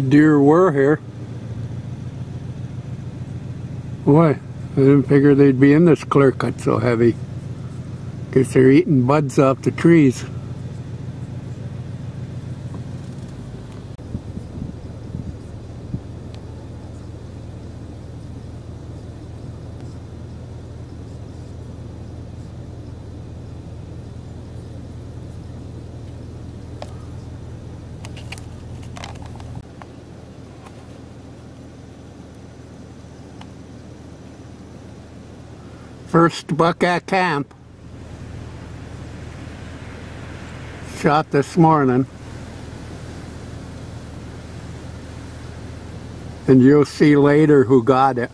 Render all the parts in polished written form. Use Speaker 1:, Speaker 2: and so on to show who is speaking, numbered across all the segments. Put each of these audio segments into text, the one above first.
Speaker 1: Deer were here. Boy, I didn't figure they'd be in this clear cut so heavy. Guess they're eating buds off the trees. First buck at camp. Shot this morning. And you'll see later who got it.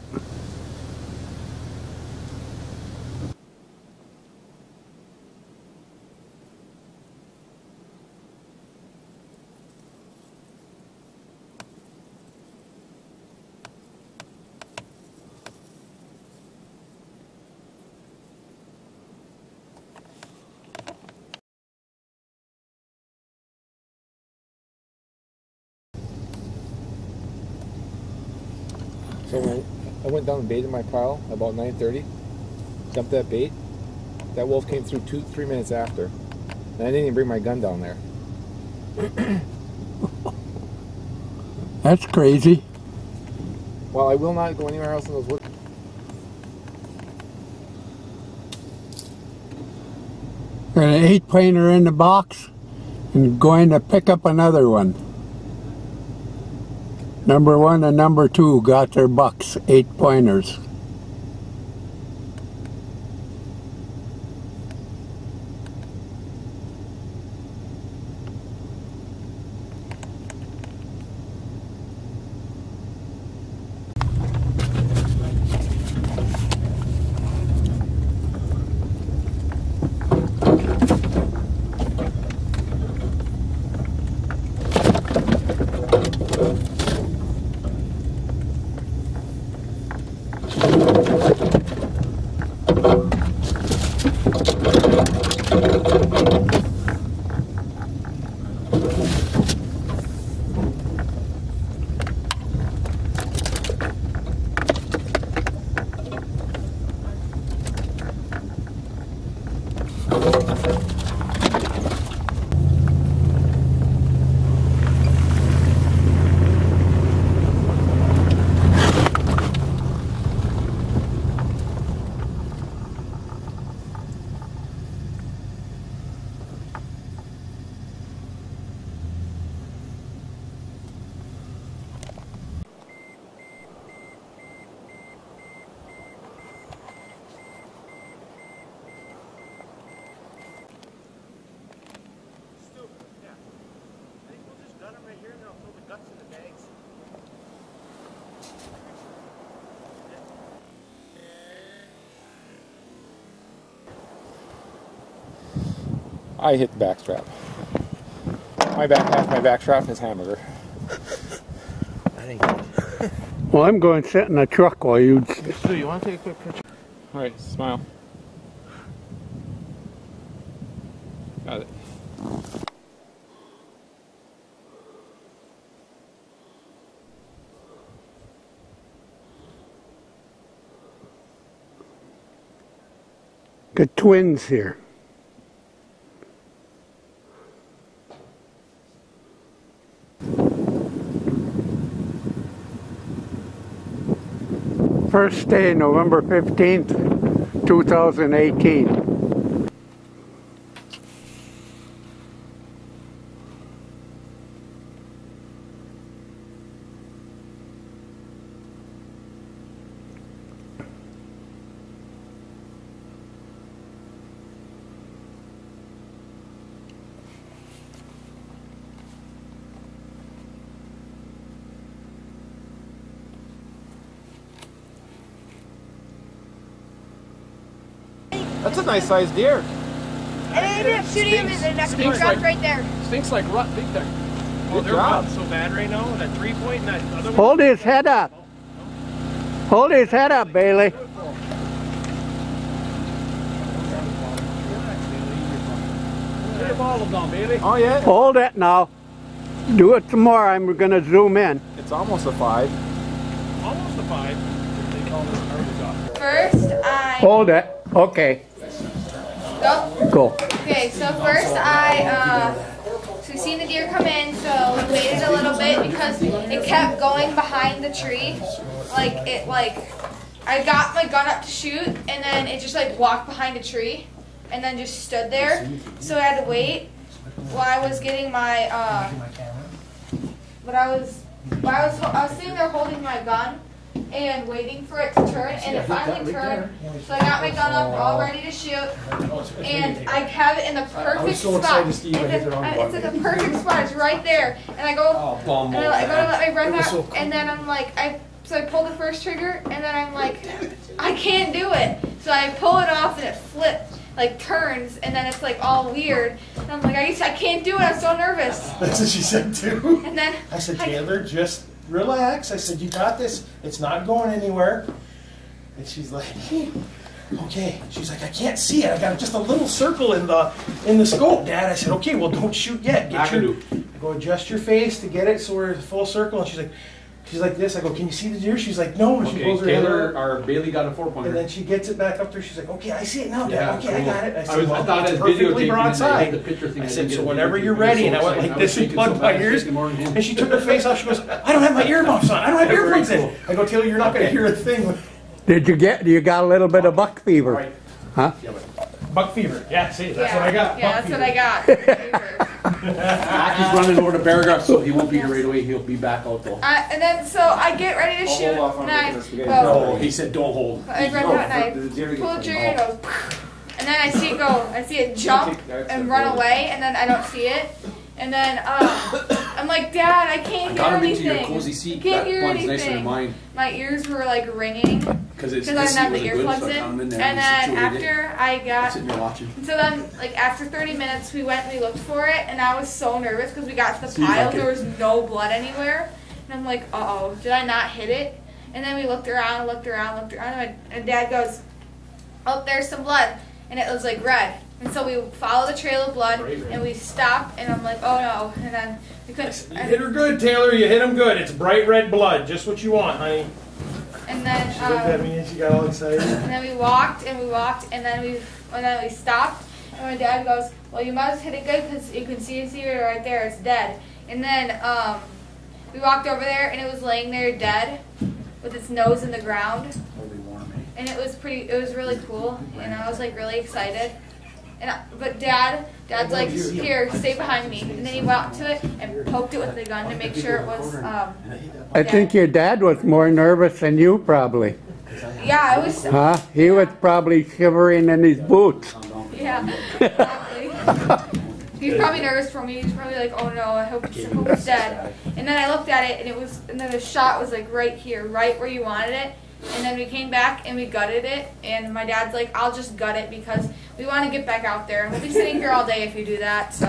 Speaker 2: So when I went down and baited my pile about 9:30, dumped that bait, that wolf came through 2-3 minutes after. And I didn't even bring my gun down there.
Speaker 1: That's crazy.
Speaker 2: Well, I will not go anywhere else in those woods.
Speaker 1: Got an 8-pointer in the box and going to pick up another one. Number 1 and number 2 got their bucks, 8-pointers.
Speaker 2: I hit the back strap. My back half, my back strap is hamburger.
Speaker 3: I think.
Speaker 1: Well, I'm going to sit in the truck while you...
Speaker 2: So you want to take a quick picture? Alright, smile. Got it.
Speaker 1: Got twins here. First day, November 15th, 2018.
Speaker 2: That's a nice sized deer.
Speaker 4: And I ended up shooting him in the neck. He dropped right there.
Speaker 2: Stinks like rut big there.
Speaker 3: Oh, they're rotting so bad right now. That 3-point and that other one.
Speaker 1: Hold his head up. Hold his head up, Bailey.
Speaker 3: Get your bottle down, Bailey.
Speaker 2: Oh yeah?
Speaker 1: Hold it now. Do it some more. I'm gonna zoom in.
Speaker 2: It's almost a 5.
Speaker 3: Almost a 5. They call this garbage off.
Speaker 4: First, I
Speaker 1: Hold it. Okay.
Speaker 4: go.
Speaker 1: Go.
Speaker 4: Okay, so first so we seen the deer come in, so we waited a little bit because it kept going behind the tree. I got my gun up to shoot, and then it just like walked behind a tree, and then just stood there. So I had to wait while I was getting my I was sitting there holding my gun and waiting for it to turn, and it finally turned. So I got my gun up, all ready to shoot, and I have it in the perfect spot. It's in the perfect spot. It's right there, and I go, I go to let my breath out, and then I'm like, so I pull the first trigger, and then I'm like, I can't do it. So I pull it off, and it flips, like turns, and then it's like all weird. And I'm like, I can't do it. I'm so nervous.
Speaker 5: That's what she said too.
Speaker 4: And then
Speaker 5: I said, Taylor, just relax. I said, you got this. It's not going anywhere. And she's like, okay. She's like, I can't see it. I got just a little circle in the scope, Dad. I said, okay, well, don't shoot yet. I go adjust your face to get it so we're full circle. And she's like this. I go, can you see the deer? She's like, no. And she pulls her
Speaker 2: Taylor,
Speaker 5: head
Speaker 2: or Bailey got a 4-pointer.
Speaker 5: and then she gets it back up there. She's like, okay, I see it now, Dad.
Speaker 2: Yeah,
Speaker 5: okay, I got it. I said,
Speaker 2: I thought
Speaker 5: it's
Speaker 2: it
Speaker 5: perfectly
Speaker 2: videotaped
Speaker 5: broadside.
Speaker 2: the picture thing.
Speaker 5: I said, so whenever you're ready, and I went like this and plugged my ears, and she took her face off. She goes, I don't have my earmuffs on. I don't have earplugs in. I go, Taylor, you're not going to hear a thing.
Speaker 1: You got a little bit of buck fever?
Speaker 5: Right.
Speaker 1: Huh?
Speaker 5: Buck fever. Yeah, see, that's what I got.
Speaker 4: Yeah,
Speaker 5: Buck
Speaker 4: that's
Speaker 5: fever.
Speaker 4: what I got.
Speaker 2: He's running over to Beargrass, so he won't be here right away. He'll be back out though.
Speaker 4: And then, so I get ready to shoot, and I go,
Speaker 2: No, he said don't hold.
Speaker 4: I run out and I pull the trigger and it goes, and then I see it jump and run away, and then I don't see it. And then I'm like, Dad, I can't hear
Speaker 2: Got him into
Speaker 4: anything.
Speaker 2: your cozy seat.
Speaker 4: Can't
Speaker 2: That
Speaker 4: hear
Speaker 2: one's
Speaker 4: anything.
Speaker 2: nicer than mine.
Speaker 4: My ears were like ringing
Speaker 2: Because
Speaker 4: I didn't have the earplugs in. And then after I got,
Speaker 2: sitting there watching.
Speaker 4: so then like after 30 minutes we went and we looked for it, and I was so nervous because we got to the pile, there was no blood anywhere, and I'm like, uh-oh, did I not hit it? And then we looked around, and Dad goes, oh, there's some blood, and it was like red. And so we follow the trail of blood, and we stop, and I'm like, oh no, and then we couldn't.
Speaker 5: You hit her good, Taylor. You hit him good. It's bright red blood, just what you want, honey.
Speaker 4: And then
Speaker 5: She looked at me and she got all excited.
Speaker 4: and then we walked, and then we stopped, and my dad goes, well, you must hit it good because you can see it right there. It's dead. And then we walked over there, and it was laying there dead, with its nose in the ground. And it was really cool, and I was like really excited. But Dad's like, here, stay behind me. And then he went up to it and poked it with the gun to make sure it was
Speaker 1: I think your dad was more nervous than you probably.
Speaker 4: Yeah, I was.
Speaker 1: Huh? He was probably shivering in his boots.
Speaker 4: Yeah, exactly. He's probably nervous for me. He's probably like, oh no, I hope it's dead. And then I looked at it, and then the shot was like right here, right where you wanted it. And then we came back and we gutted it, and my dad's like, I'll just gut it because we want to get back out there. We'll be sitting here all day if you do that. So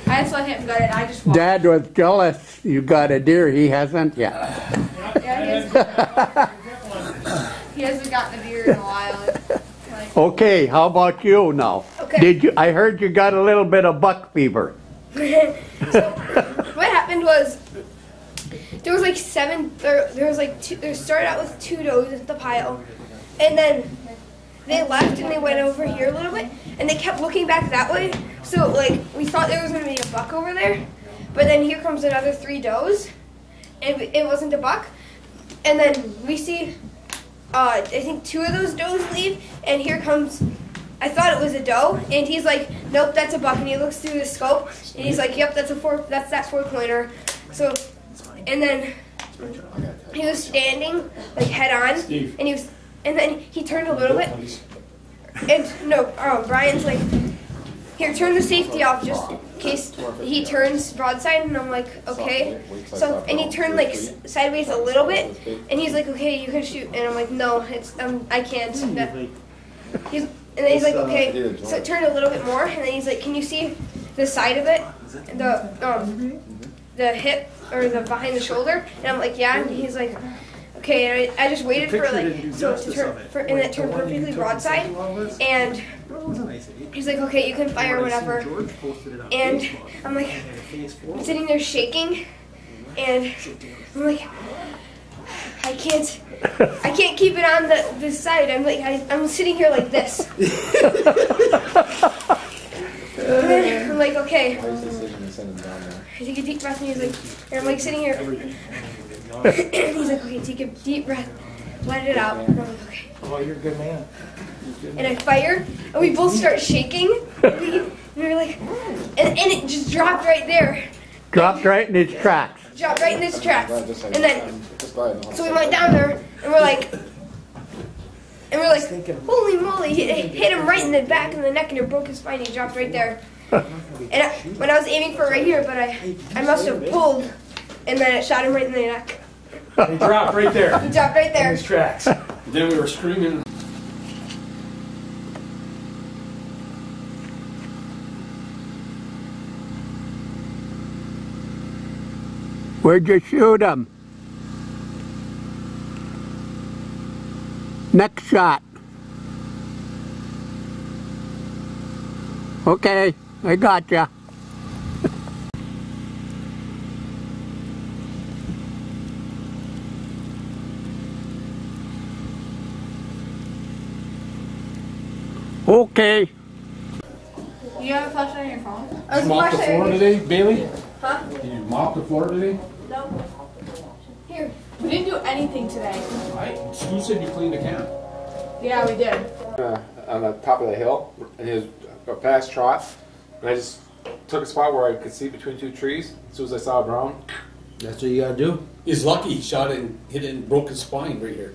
Speaker 4: I just let him gut it. I just walked.
Speaker 1: Dad was jealous you got a deer. He hasn't yet.
Speaker 4: Yeah, he hasn't gotten a deer in a while. Like,
Speaker 1: Okay, how about you now?
Speaker 4: Okay.
Speaker 1: I heard you got a little bit of buck fever.
Speaker 6: So what happened was there was like there started out with 2 does at the pile, and then they left and they went over here a little bit, and they kept looking back that way. So like we thought there was going to be a buck over there, but then here comes another 3 does, and it wasn't a buck. And then we see I think 2 of those does leave, and here comes. I thought it was a doe, and he's like, nope, that's a buck. And he looks through the scope, and he's like, yep, that's that 4-pointer. So, and then he was standing like head on, and then he turned a little bit, and no, Brian's like, here, turn the safety off just in case he turns broadside, and I'm like, okay. So, and he turned like sideways a little bit, and he's like, okay, you can shoot, and I'm like, no, I can't. And then he's like, okay, so it turned a little bit more, and then he's like, can you see the side of it, the hip, or the behind the shoulder? And I'm like, yeah, and he's like, okay, and I just waited for like, so to turn, and it turned perfectly broadside, and he's like, okay, you can fire whatever. And I'm like, I'm sitting there shaking, and I'm like, I can't keep it on this side. I'm like, I'm sitting here like this. And then I'm like, okay. I take a deep breath, and he's like, and I'm like sitting here. And he's like, okay, take a deep breath, let it out. And I'm like, okay.
Speaker 5: Oh, you're a good man.
Speaker 6: And I fire, and we both start shaking. And we were like, and it just dropped right there.
Speaker 1: Dropped right in its tracks.
Speaker 6: Dropped right in its tracks. And then, so we went down there, and we're like, holy moly, it hit him right in the back of the neck, and it broke his spine. He dropped right there. And when I was aiming for right here, but I must have pulled, and then it shot him right in the neck.
Speaker 5: He dropped right there.
Speaker 6: He dropped right there.
Speaker 5: In his tracks.
Speaker 7: Then we were screaming.
Speaker 1: Where'd you shoot him? Next shot. Okay, I gotcha. Okay.
Speaker 4: You have a flashlight on your phone?
Speaker 6: I was
Speaker 7: Mop the
Speaker 6: flashlight-
Speaker 7: floor today, Bailey?
Speaker 6: Huh?
Speaker 7: Did you mop the floor today?
Speaker 6: No. Here.
Speaker 4: We didn't do anything today.
Speaker 7: Stu said you cleaned the camp.
Speaker 4: Yeah, we did.
Speaker 2: On the top of the hill, and he was a fast trot, and I just took a spot where I could see between two trees. As soon as I saw a brown,
Speaker 8: That's what you gotta do.
Speaker 7: He's lucky he shot it and hit it and broke his spine right here.